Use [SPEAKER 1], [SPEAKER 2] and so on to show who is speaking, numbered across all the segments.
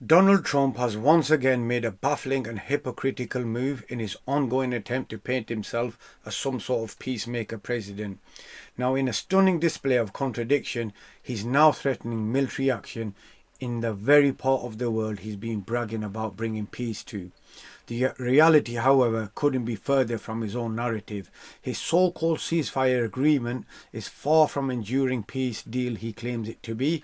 [SPEAKER 1] Donald Trump has once again made a baffling and hypocritical move in his ongoing attempt to paint himself as some sort of peacemaker president. Now, in a stunning display of contradiction, he's now threatening military action in the very part of the world he's been bragging about bringing peace to. The reality, however, couldn't be further from his own narrative. His so-called ceasefire agreement is far from enduring peace deal he claims it to be.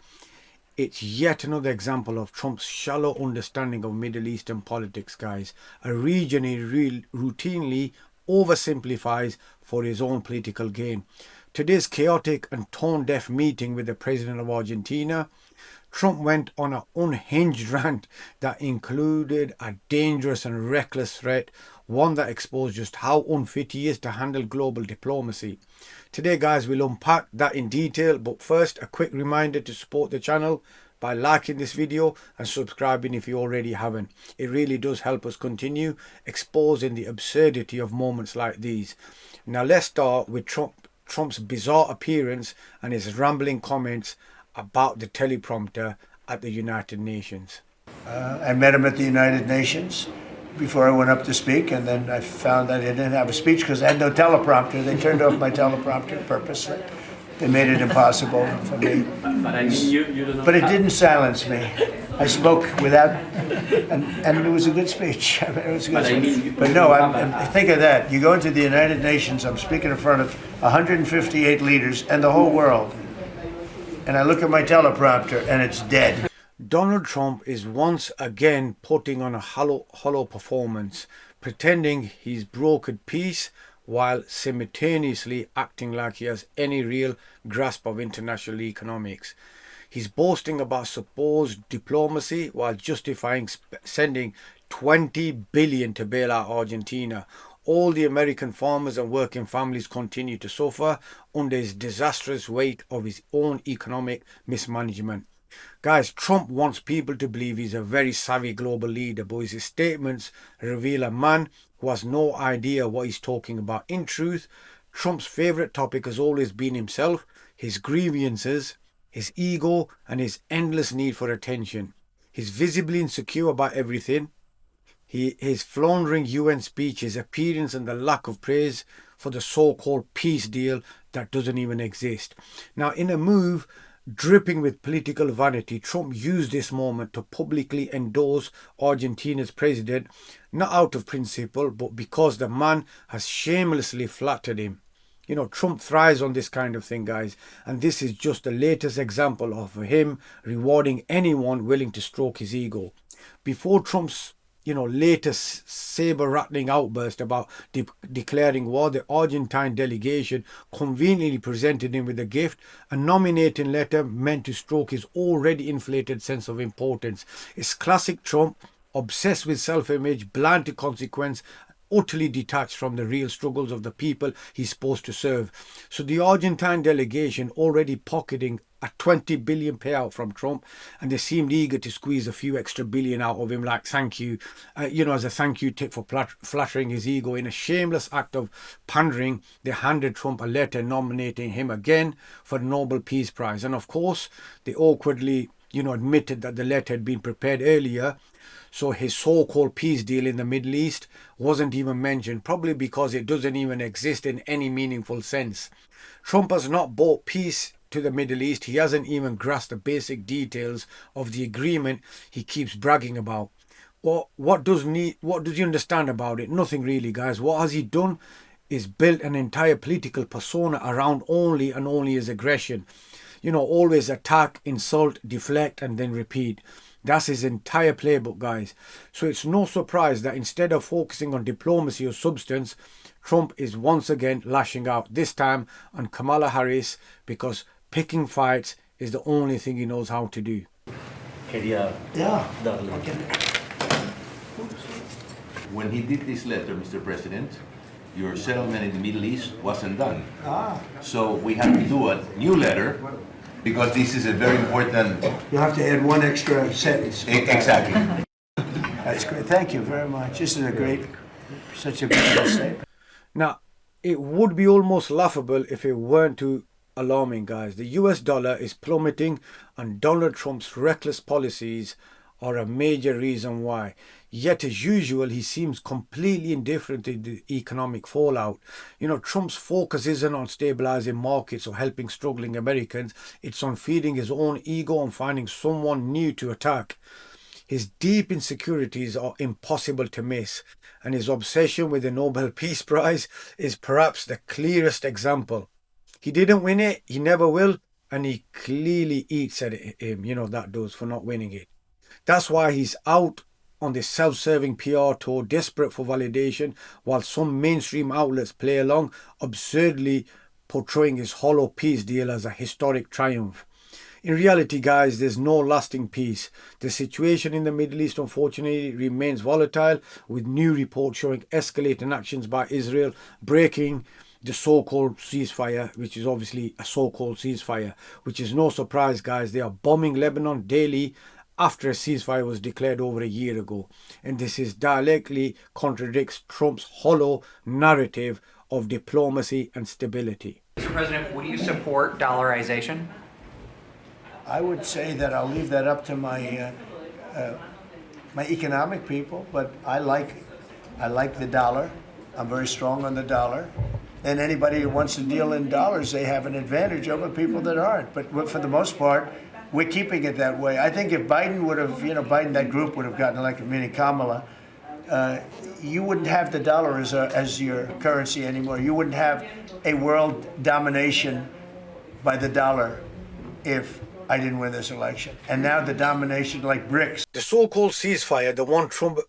[SPEAKER 1] It's yet another example of Trump's shallow understanding of Middle Eastern politics, guys. A region he routinely oversimplifies for his own political gain. Today's chaotic and tone-deaf meeting with the president of Argentina, Trump went on an unhinged rant that included a dangerous and reckless threat, one that exposed just how unfit he is to handle global diplomacy. Today, guys, we'll unpack that in detail, but first, a quick reminder to support the channel by liking this video and subscribing if you already haven't. It really does help us continue exposing the absurdity of moments like these. Now, let's start with Trump's bizarre appearance and his rambling comments about the teleprompter at the United Nations.
[SPEAKER 2] I met him at the United Nations before I went up to speak, and then I found that I didn't have a speech because I had no teleprompter. They turned off my teleprompter purposely. They made it impossible for me. But it didn't silence me. I spoke without, and it was a good speech. I mean, it was a good speech. But no, think of that. You go into the United Nations, I'm speaking in front of 158 leaders and the whole world, and I look at my teleprompter and it's dead.
[SPEAKER 1] Donald Trump is once again putting on a hollow performance, pretending he's brokered peace while simultaneously acting like he has any real grasp of international economics. He's boasting about supposed diplomacy while justifying sending 20 billion to bail out Argentina. All the American farmers and working families continue to suffer under his disastrous weight of his own economic mismanagement. Guys, Trump wants people to believe he's a very savvy global leader, but his statements reveal a man who has no idea what he's talking about. In truth, Trump's favourite topic has always been himself, his grievances, his ego, and his endless need for attention. He's visibly insecure about everything. His floundering UN speech, his appearance, and the lack of praise for the so-called peace deal that doesn't even exist. Now, in a move dripping with political vanity, Trump used this moment to publicly endorse Argentina's president, not out of principle, but because the man has shamelessly flattered him. You know, Trump thrives on this kind of thing, guys, and this is just the latest example of him rewarding anyone willing to stroke his ego. Before Trump's latest saber-rattling outburst about declaring war, the Argentine delegation conveniently presented him with a gift, a nominating letter meant to stroke his already inflated sense of importance. It's classic Trump, obsessed with self-image, blind to consequence, utterly detached from the real struggles of the people he's supposed to serve. So the Argentine delegation already pocketing a 20 billion payout from Trump, and they seemed eager to squeeze a few extra billion out of him, like thank you, as a thank you tip for flattering his ego. In a shameless act of pandering, they handed Trump a letter nominating him again for the Nobel Peace Prize. And of course, they awkwardly admitted that the letter had been prepared earlier, so his so-called peace deal in the Middle East wasn't even mentioned, probably because it doesn't even exist in any meaningful sense. Trump has not brought peace to the Middle East. He hasn't even grasped the basic details of the agreement he keeps bragging about. Well, what does he understand about it? Nothing really, guys. What has he done is built an entire political persona around only his aggression. Always attack, insult, deflect, and then repeat. That's his entire playbook, guys. So it's no surprise that instead of focusing on diplomacy or substance, Trump is once again lashing out, this time on Kamala Harris, because picking fights is the only thing he knows how to do.
[SPEAKER 3] Yeah.
[SPEAKER 2] Okay.
[SPEAKER 3] When he did this letter, Mr. President, your settlement in the Middle East wasn't done. So we have to do a new letter because this is a very important...
[SPEAKER 2] You have to add one extra sentence.
[SPEAKER 3] Exactly.
[SPEAKER 2] That's great. Thank you very much. This is such a good statement.
[SPEAKER 1] Now, it would be almost laughable if it weren't too alarming, guys. The US dollar is plummeting, and Donald Trump's reckless policies are a major reason why. Yet, as usual, he seems completely indifferent to the economic fallout. Trump's focus isn't on stabilizing markets or helping struggling Americans, it's on feeding his own ego and finding someone new to attack. His deep insecurities are impossible to miss, and his obsession with the Nobel Peace Prize is perhaps the clearest example. He didn't win it, he never will, and he clearly eats at him, that does, for not winning it. That's why he's out on this self-serving PR tour, desperate for validation, while some mainstream outlets play along, absurdly portraying his hollow peace deal as a historic triumph. In reality, guys, there's no lasting peace. The situation in the Middle East, unfortunately, remains volatile, with new reports showing escalating actions by Israel, breaking the so-called ceasefire, which is obviously a so-called ceasefire, which is no surprise, guys. They are bombing Lebanon daily after a ceasefire was declared over a year ago. And this is directly contradicts Trump's hollow narrative of diplomacy and stability.
[SPEAKER 4] Mr. President, would you support dollarization?
[SPEAKER 2] I would say that I'll leave that up to my my economic people, but I like the dollar. I'm very strong on the dollar. And anybody who wants to deal in dollars, they have an advantage over people that aren't. But for the most part, we're keeping it that way. I think if Biden would have, Biden, that group would have gotten elected, meaning Kamala, you wouldn't have the dollar as your currency anymore. You wouldn't have a world domination by the dollar if I didn't win this election. And now the domination, like BRICS.
[SPEAKER 1] The so-called ceasefire, the one Trump,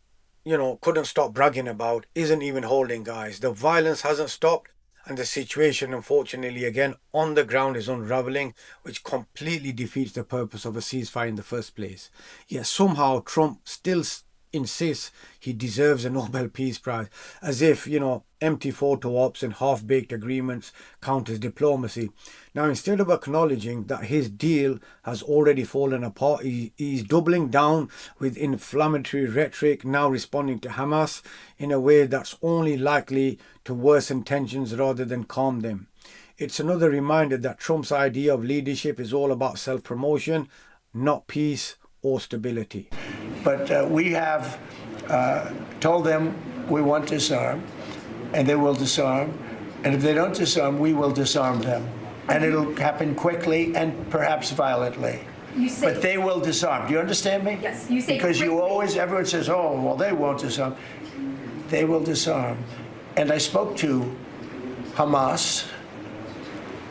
[SPEAKER 1] couldn't stop bragging about, isn't even holding, guys. The violence hasn't stopped, and the situation, unfortunately, again, on the ground is unraveling, which completely defeats the purpose of a ceasefire in the first place. Yet somehow Trump still insists he deserves a Nobel Peace Prize, as if, empty photo ops and half-baked agreements count as diplomacy. Now, instead of acknowledging that his deal has already fallen apart, he's doubling down with inflammatory rhetoric, now responding to Hamas in a way that's only likely to worsen tensions rather than calm them. It's another reminder that Trump's idea of leadership is all about self-promotion, not peace or stability.
[SPEAKER 2] But we have told them we want to disarm, and they will disarm. And if they don't disarm, we will disarm them. And it'll happen quickly and perhaps violently. But they will disarm. Do you understand me?
[SPEAKER 5] Yes, you say
[SPEAKER 2] because
[SPEAKER 5] quickly.
[SPEAKER 2] everyone says, oh, well, they won't disarm. They will disarm. And I spoke to Hamas,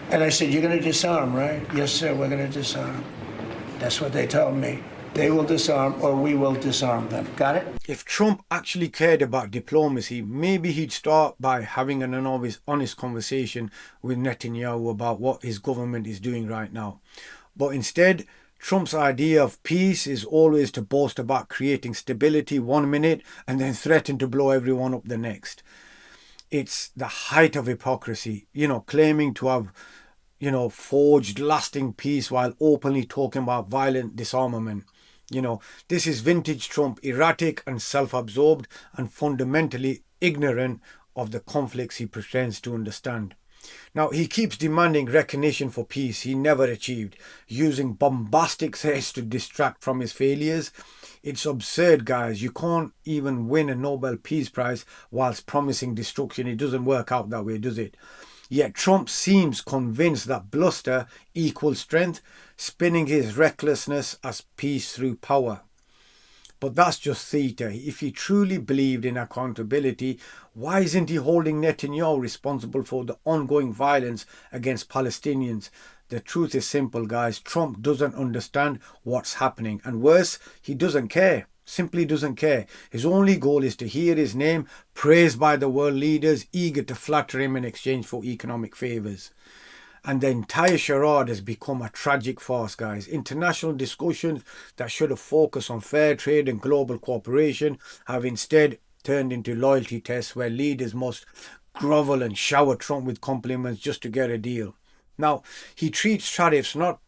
[SPEAKER 2] and I said, you're going to disarm, right? Yes, sir, we're going to disarm. That's what they told me. They will disarm or we will disarm them. Got it?
[SPEAKER 1] If Trump actually cared about diplomacy, maybe he'd start by having an honest conversation with Netanyahu about what his government is doing right now. But instead, Trump's idea of peace is always to boast about creating stability one minute and then threaten to blow everyone up the next. It's the height of hypocrisy, claiming to have forged lasting peace while openly talking about violent disarmament. This is vintage Trump, erratic and self-absorbed and fundamentally ignorant of the conflicts he pretends to understand. Now, he keeps demanding recognition for peace he never achieved, using bombastic threats to distract from his failures. It's absurd, guys. You can't even win a Nobel Peace Prize whilst promising destruction. It doesn't work out that way, does it? Yet Trump seems convinced that bluster equals strength, spinning his recklessness as peace through power. But that's just theatre. If he truly believed in accountability, why isn't he holding Netanyahu responsible for the ongoing violence against Palestinians? The truth is simple, guys. Trump doesn't understand what's happening. And worse, he doesn't care. Simply doesn't care. His only goal is to hear his name praised by the world leaders eager to flatter him in exchange for economic favours. And the entire charade has become a tragic farce, guys. International discussions that should have focused on fair trade and global cooperation have instead turned into loyalty tests where leaders must grovel and shower Trump with compliments just to get a deal. Now, he treats tariffs not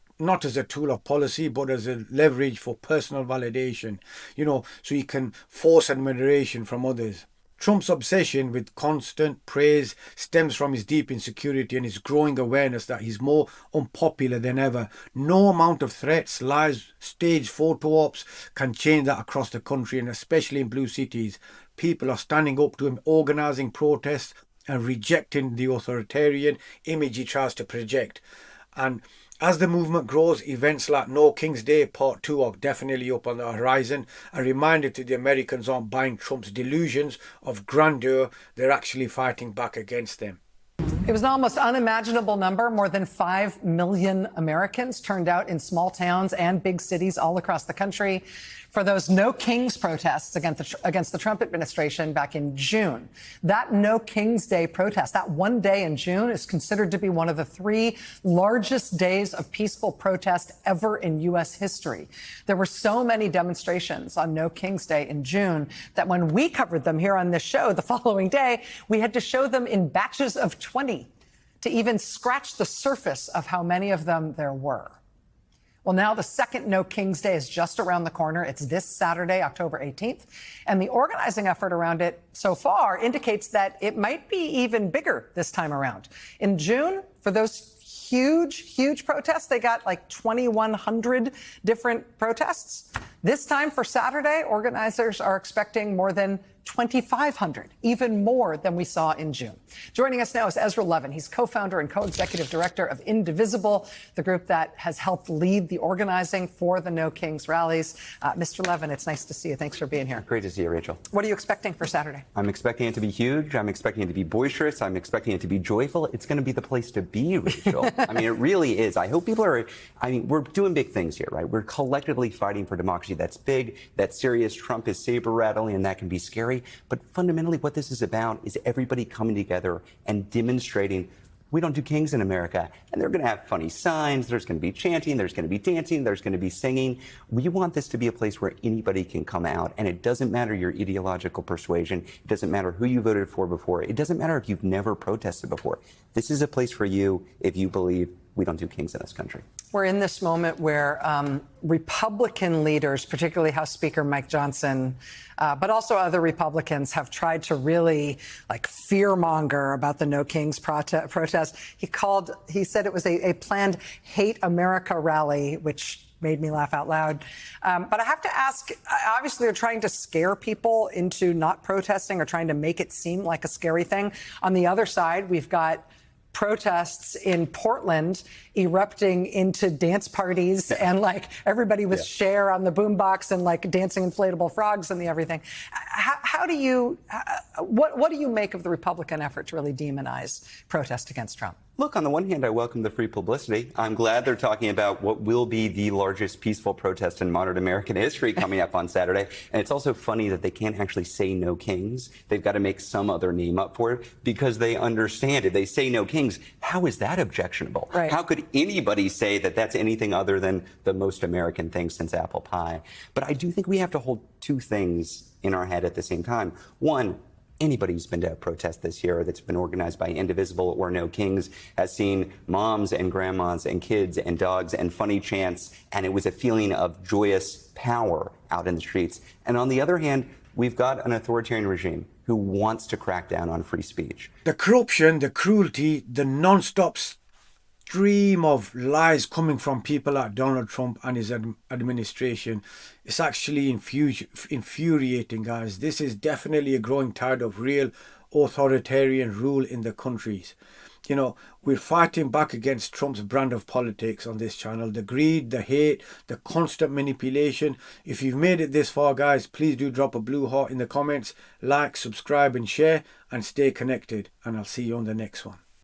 [SPEAKER 1] as a tool of policy, but as a leverage for personal validation, so he can force admiration from others. Trump's obsession with constant praise stems from his deep insecurity and his growing awareness that he's more unpopular than ever. No amount of threats, lies, staged photo ops can change that across the country, and especially in blue cities. People are standing up to him, organising protests and rejecting the authoritarian image he tries to project. And as the movement grows, events like No King's Day Part 2 are definitely up on the horizon. A reminder to the Americans aren't buying Trump's delusions of grandeur, they're actually fighting back against them.
[SPEAKER 5] It was an almost unimaginable number. More than 5 million Americans turned out in small towns and big cities all across the country for those No Kings protests against the Trump administration back in June. That No Kings Day protest, that one day in June, is considered to be one of the 3 largest days of peaceful protest ever in U.S. history. There were so many demonstrations on No Kings Day in June that when we covered them here on this show the following day, we had to show them in batches of 20 to even scratch the surface of how many of them there were. Well, now the second No Kings Day is just around the corner. It's this Saturday, October 18th. And the organizing effort around it so far indicates that it might be even bigger this time around. In June, for those huge protests, they got like 2,100 different protests. This time for Saturday, organizers are expecting more than 2,500, even more than we saw in June. Joining us now is Ezra Levin. He's co-founder and co-executive director of Indivisible, the group that has helped lead the organizing for the No Kings rallies. Mr. Levin, it's nice to see you. Thanks for being here.
[SPEAKER 6] Great to see you, Rachel.
[SPEAKER 5] What are you expecting for Saturday?
[SPEAKER 6] I'm expecting it to be huge. I'm expecting it to be boisterous. I'm expecting it to be joyful. It's going to be the place to be, Rachel. I mean, it really is. I hope people are, we're doing big things here, right? We're collectively fighting for democracy. That's big, that's serious. Trump is saber rattling, and that can be scary. But fundamentally, what this is about is everybody coming together and demonstrating we don't do kings in America. And they're going to have funny signs. There's going to be chanting. There's going to be dancing. There's going to be singing. We want this to be a place where anybody can come out. And it doesn't matter your ideological persuasion. It doesn't matter who you voted for before. It doesn't matter if you've never protested before. This is a place for you if you believe we don't do kings in this country.
[SPEAKER 5] We're in this moment where Republican leaders, particularly House Speaker Mike Johnson, but also other Republicans, have tried to really fearmonger about the No Kings protest. He said it was a planned Hate America rally, which made me laugh out loud. But I have to ask, obviously they're trying to scare people into not protesting or trying to make it seem like a scary thing. On the other side, we've got protests in Portland erupting into dance parties and everybody with Cher on the boombox and dancing inflatable frogs and everything. What do you make of the Republican effort to really demonize protest against Trump?
[SPEAKER 6] Look, on the one hand, I welcome the free publicity. I'm glad they're talking about what will be the largest peaceful protest in modern American history coming up on Saturday. And it's also funny that they can't actually say No Kings. They've got to make some other name up for it because they understand it. They say No Kings. How is that objectionable?
[SPEAKER 5] Right.
[SPEAKER 6] How could anybody say that that's anything other than the most American thing since apple pie? But I do think we have to hold two things in our head at the same time. One, anybody who's been to a protest this year that's been organized by Indivisible or No Kings has seen moms and grandmas and kids and dogs and funny chants, and it was a feeling of joyous power out in the streets. And on the other hand, we've got an authoritarian regime who wants to crack down on free speech.
[SPEAKER 1] The corruption, the cruelty, the non-stop stream of lies coming from people like Donald Trump and his administration, it's actually infuriating, guys. This is definitely a growing tide of real authoritarian rule in the countries. You know, we're fighting back against Trump's brand of politics on this channel. The greed, the hate, the constant manipulation. If you've made it this far, guys, please do drop a blue heart in the comments. Like, subscribe and share, and stay connected. And I'll see you on the next one.